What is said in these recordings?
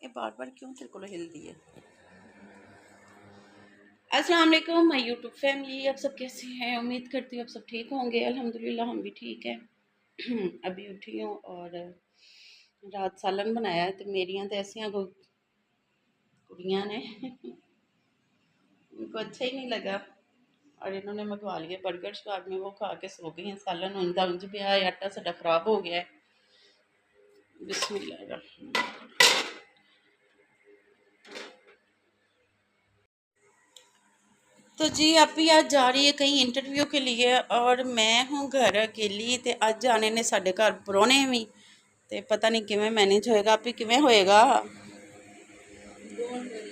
ये बार बार क्यों तेरे को हिलती है। अस्सलाम वालेकुम माय यूट्यूब फैमिली, आप सब कैसे हैं? उम्मीद करती हूँ आप सब ठीक होंगे। अल्हम्दुलिल्लाह हम भी ठीक हैं। अभी उठी हूँ और रात सालन बनाया है तो मेरियां तो ऐसियां कुड़ियां ने उनको अच्छा ही नहीं लगा और इन्होंने मंगवा लिए बर्गर शर्गर में, वो खा के सो गई हैं। सालन उनका उंज भी है, आटा साडा खराब हो गया है। बिस्मिल्लाह। तो जी अभी आज जा रही है कहीं इंटरव्यू के लिए और मैं हूँ घर अकेली। तो अज आने ने साडे घर परौने भी, तो पता नहीं किवें मैनेज होएगा। आपी किवें होएगा?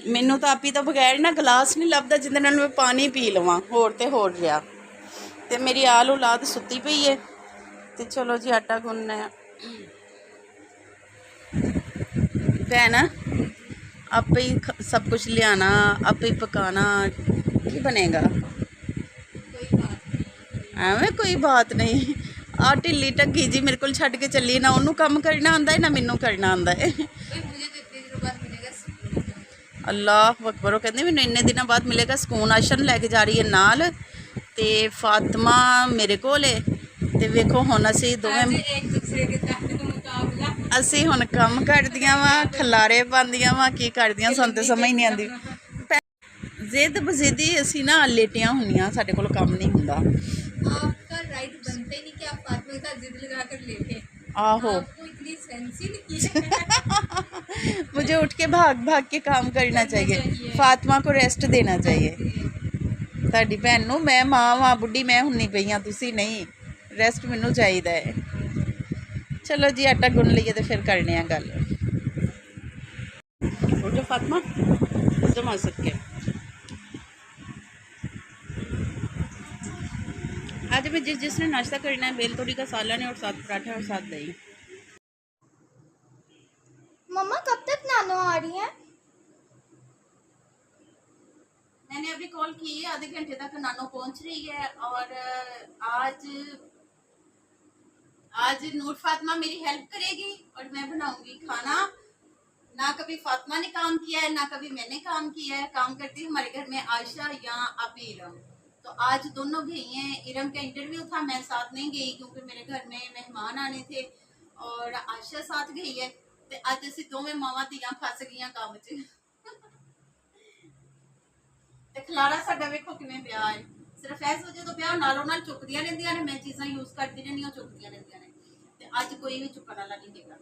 मैनू तो आपी तो बगैर ना गिलास नहीं लभदा जिंदे नाल मैं पानी पी लवां, होर ते होर रहा। तो मेरी आल औलाद सुत्ती पई है। तो चलो जी आटा गुनना है। भैन आप ही सब कुछ लियाना, आप ही पकाना, की बनेगा? ਐਵੇਂ ਕੋਈ ਬਾਤ ਨਹੀਂ। ਆ ਢਿੱਲੀ ਢੱਗੀ ਜੀ ਮੇਰੇ ਕੋਲ ਛੱਡ ਕੇ ਚੱਲੀ, ਨਾ ਉਹਨੂੰ ਕੰਮ ਕਰਨਾ ਆਉਂਦਾ ਹੈ ਨਾ ਮੈਨੂੰ ਕਰਨਾ ਆਉਂਦਾ ਹੈ। ਅੱਲਾਹ ਅਕਬਰ। ਉਹ ਕਹਿੰਦੇ ਮੈਨੂੰ ਇੰਨੇ ਦਿਨਾਂ ਬਾਅਦ ਮਿਲੇਗਾ ਸਕੂਨ। ਆਸ਼ਨ ਲੈ ਕੇ ਜਾ ਰਹੀ ਹੈ ਨਾਲ ਤੇ ਫਾਤਮਾ ਮੇਰੇ ਕੋਲ ਹੈ। ਤੇ ਵੇਖੋ ਹੁਣ ਅਸੀਂ ਦੋਵੇਂ ਅਸੀਂ ਹੁਣ ਕੰਮ ਕਰਦੀਆਂ ਵਾ, ਖਲਾਰੇ ਪਾਉਂਦੀਆਂ ਵਾ, ਕੀ ਕਰਦੀਆਂ ਸਾਨੂੰ ਤੇ ਸਮਝ ਨਹੀਂ ਆਉਂਦੀ। ਜ਼ਿੱਦ ਬਜ਼ਿੱਦੀ ਅਸੀਂ ਨਾ ਲੇਟੀਆਂ ਹੁੰਦੀਆਂ, ਸਾਡੇ ਕੋਲ ਕੰਮ ਨਹੀਂ ਹੁੰਦਾ। आपका राइट बनता ही नहीं कि आप फातिमा के साथ जिद लगा कर लेटे। आहो आपको इतनी सेंस ही नहीं है। मुझे उठ के भाग भाग के काम करना चाहिए। फातिमा को रेस्ट देना चाहिए। ਤੁਹਾਡੀ ਭੈਣ ਨੂੰ ਮੈਂ ਮਾਂ ਵਾਂ, ਬੁੱਢੀ ਮੈਂ ਹੁੰਨੀ ਪਈ ਹਾਂ, ਤੁਸੀਂ ਨਹੀਂ। ਰੈਸਟ ਮੈਨੂੰ ਚਾਹੀਦਾ ਹੈ। ਚਲੋ ਜੀ ਆਟਾ ਗੁੰਨ ਲਈਏ ਤੇ ਫਿਰ ਕਰਨੇ ਆ ਗੱਲ। ਉੱਠ ਜਾ ਫਾਤਮਾ, ਜਮਾ ਸਕੇ। आज में जिसने नाश्ता करना है बेल तोड़ी का सालन है और साथ पराठा और साथ दही। मम्मा कब तक नानो आ रही हैं? मैंने अभी कॉल की है, आधे घंटे तक नानो पहुंच रही है। और आज नूर फातिमा मेरी हेल्प करेगी और मैं बनाऊंगी खाना। ना कभी फातिमा ने काम किया है ना कभी मैंने काम किया है। काम करती है हमारे घर में आयशा या अभी इरम। तो आज दोनों गई हैं। इरम का इंटरव्यू था, मैं साथ नहीं गई क्योंकि मेरे घर में मेहमान आने थे। और आयशा साथ गई है। तो अज असीं दोवें मावां धीआं फस गईयां काम च। ते खलारा साडा वेखो किवें पिया है। सिर्फ इस वजह तो पिया नालों नाल चुकदियां रहिंदियां ने, मैं चीज़ां यूज करदी रहनी ओह चुकदियां रहिंदियां ने। ते अज कोई भी चुकण वाला नहीं हैगा।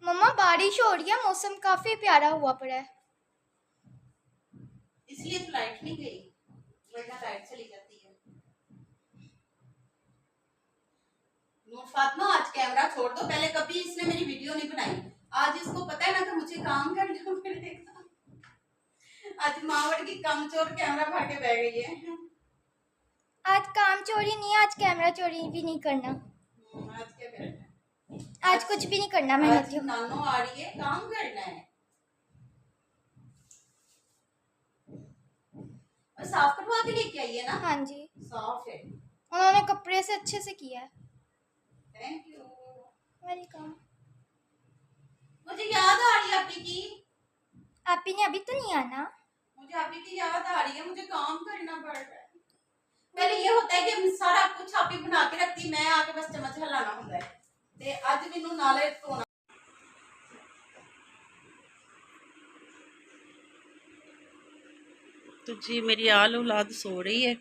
मम्मा बारिश हो रही है, मौसम काफी प्यारा हुआ पड़ा है। इसलिए तो लाइट नहीं गई, वरना लाइट चली जाती है। नूर फातिमा आज कैमरा छोड़ दो। पहले कभी इसने मेरी वीडियो नहीं बनाई, आज इसको पता है ना कि मुझे काम करना पड़ेगा। आज मावड़ की कमचोर कैमरा भाग के बह गई है। आज काम चोरी नहीं है, आज कैमरा चोरी भी नहीं करना। आज क्या करना है? आज कुछ भी नहीं करना। मैं आज नानो आ रही है, काम करना है और साफ करवा के लेके आई है ना। हाँ जी, साफ है। उन्होंने कपड़े से अच्छे से किया है। Thank you, welcome. मुझे याद आ रही है आपी की। आपी ने अभी तो नहीं आना। मुझे आपी की याद आ रही है, मुझे काम करना पड़ रहा है। पहले ये होता है कि सारा कुछ आपी बना के रखती, मैं आके बस चम्मच हिलाना होता है। ते आज मैनू नाले धोना। तो जी मेरी आल औलाद सो रही है।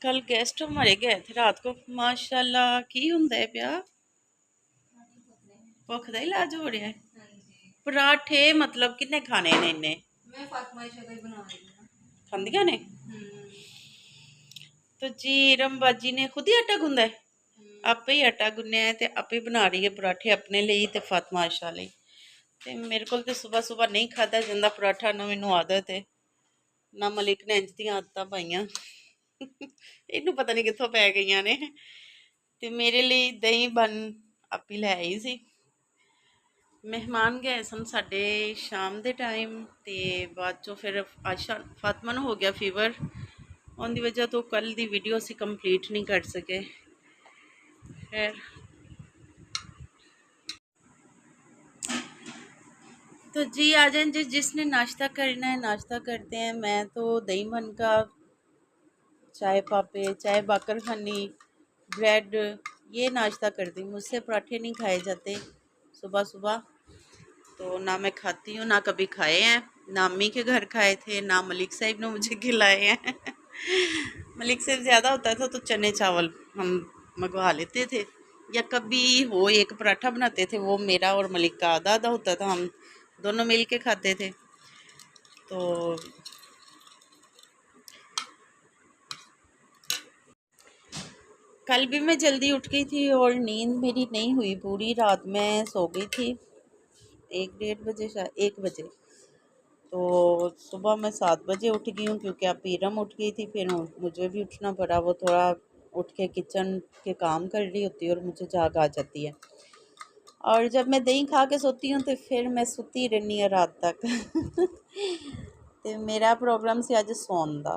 कल गेस्ट हमारे गए थे रात को, माशाल्लाह की हुंदा है पिया, भुख दा इलाज हो रहा है। पराठे मतलब किन्ने खाने ने इन्ने? मैं फातिमा की शक्ल बना रही हूं। खांदियां ने। तो जी रमबाजी ने खुद ही आटा गुंदा है, आपे ही आटा गुन्निया है ते आपे बना रही है पराठे अपने लिए ते फातिमा आयशा लिए। ते मेरे को तो सुबह सुबह नहीं खादा जांदा पराठा, ना मैनू आदत है ना मलिक ने इंज दियां आदतां पाईयां। इनू पता नहीं कित्थों पै गईयां ने। ते मेरे लिए दही बन आपी लै आई सी ਮਹਿਮਾਨ ਗਏ ਸਨ ਸਾਡੇ ਸ਼ਾਮ ਦੇ ਟਾਈਮ, ਤੇ ਬਾਅਦ ਚੋਂ ਫਿਰ ਆਸ਼ਾ ਫਾਤਮਾ ਨੂੰ ਹੋ ਗਿਆ ਫੀਵਰ। ਉਹਦੀ ਵਜ੍ਹਾ ਤੋਂ ਕੱਲ ਦੀ ਵੀਡੀਓ ਅਸੀਂ ਕੰਪਲੀਟ ਨਹੀਂ ਕਰ ਸਕੇ। ਖੈਰ तो जी आ जाए जी, जिसने नाश्ता करना है नाश्ता करते हैं। मैं तो दही मन का, चाय पापे, चाय बाकर खानी, ब्रेड, ये नाश्ता करती हूँ। मुझसे पराठे नहीं खाए जाते सुबह सुबह, तो ना मैं खाती हूँ, ना कभी खाए हैं। ना अम्मी के घर खाए थे, ना मलिक साहिब ने मुझे खिलाए हैं। मलिक साहिब ज़्यादा होता था तो चने चावल हम मंगवा लेते थे, या कभी वो एक पराठा बनाते थे, वो मेरा और मलिक का आधा आधा होता था, हम दोनों मिल के खाते थे। तो कल भी मैं जल्दी उठ गई थी और नींद मेरी नहीं हुई पूरी रात। मैं सो गई थी 1-1:30 बजे, शायद 1 बजे। तो सुबह मैं 7 बजे उठ गई हूँ, क्योंकि अब पीरम उठ गई थी, फिर मुझे भी उठना पड़ा। वो थोड़ा उठ के किचन के काम कर रही होती है और मुझे जाग आ जाती है। और जब मैं दही खा के सोती हूँ तो फिर मैं सुती रहनी है रात तक। तो मेरा प्रोग्राम से अज सौन का,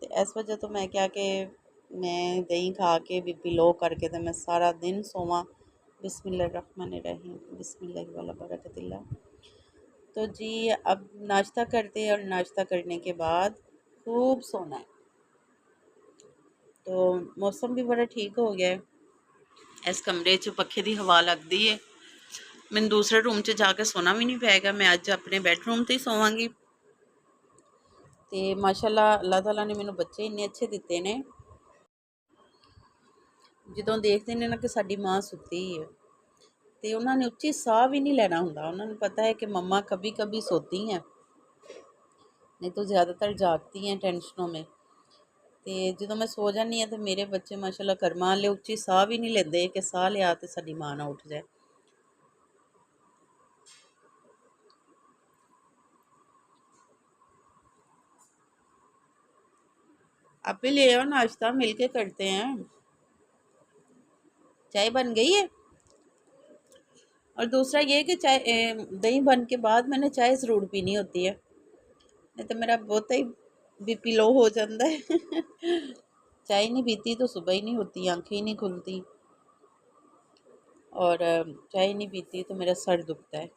तो इस वजह तो मैं क्या कि मैं दही खा के बीपी लो करके तो मैं सारा दिन सोवां। बिस्मिल्लाहिर्रहमानिर्रहीम, बिस्मिल्लाह वाला बरकतिल्लाह। तो जी अब नाश्ता करते हैं, और नाश्ता करने के बाद खूब सोना है। तो मौसम भी बड़ा ठीक हो गया है। इस कमरे च पखे की हवा लगती है, मैंने दूसरे रूम च जाके सोना भी नहीं पेगा। मैं अज अपने बैडरूम ते ही सोवांगी। तो माशाअल्लाह अल्लाह ताला ने मैनू बच्चे इन्ने अच्छे दिते ने, ਜਦੋਂ ਦੇਖਦੇ ਨੇ ਨਾ कि साडी माँ सुती है, तो उन्होंने उच्ची साह भी नहीं लेना हुंदा। उन्होंने पता है कि मम्मा कभी कभी सोती हैं, नहीं तो ज़्यादातर जागती हैं टेंशनों में। तो जो मैं सो जानी हाँ तो मेरे बच्चे माशाल्लाह करमां वाले उच्ची साह भी नहीं लेंदे कि साह लिया तो साडी माँ ना उठ जाए। आप भी ले आओ नाश्ता, मिल के करते हैं। चाय बन गई है। और दूसरा ये कि चाय दही बन के बाद मैंने चाय ज़रूर पीनी होती है, नहीं तो मेरा बहुत ही बीपी लो हो जाता है। चाय नहीं पीती तो सुबह ही नहीं होती, आंखें ही नहीं खुलती, और चाय नहीं पीती तो मेरा सर दुखता है।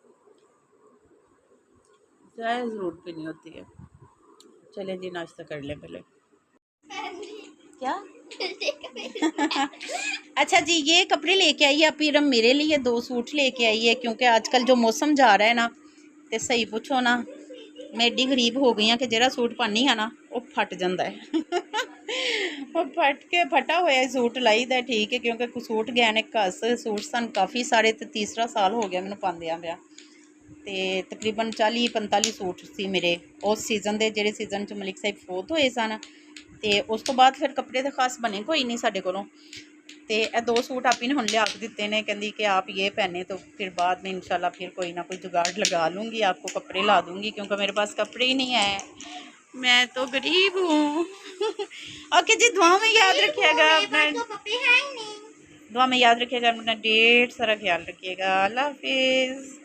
चाय ज़रूर पीनी होती है। चले जी नाश्ता कर लें पहले। क्या? अच्छा जी, ये कपड़े लेके आई है पीरम मेरे लिए, 2 सूट लेके आई है, क्योंकि आजकल जो मौसम जा रहा है ना, तो सही पूछो ना, मैं एडी गरीब हो गई हाँ कि जरा सूट पानी है ना वो फट जाता है। वो फटा होया सूट लाई दा ठीक है, क्योंकि सूट गए ने घस, सूट सन काफ़ी सारे, तो तीसरा साल हो गया मैनू पांदियां पिया। तो तकरीबन 40-45 सूट सी मेरे उस सीजन के, जिहड़े सीजन च मलिक साहिब फोत होए सन। तो उस तो बाद फिर कपड़े तो खास बने कोई नहीं साढ़े कोलों। तो यह 2 सूट आप ही ने हुण लिया के दिते ने, कहती कि आप ये पहने, तो फिर बाद में इंशाल्लाह फिर कोई ना कोई जुगाड़ लगा लूँगी, आपको कपड़े ला दूँगी, क्योंकि मेरे पास कपड़े ही नहीं है, मैं तो गरीब हूँ। ओके जी, दुआ में याद रखिएगा अपना, दुआ में याद रखिएगा, अपना ढेर सारा ख्याल रखिएगा। अल्लाह हाफिज़।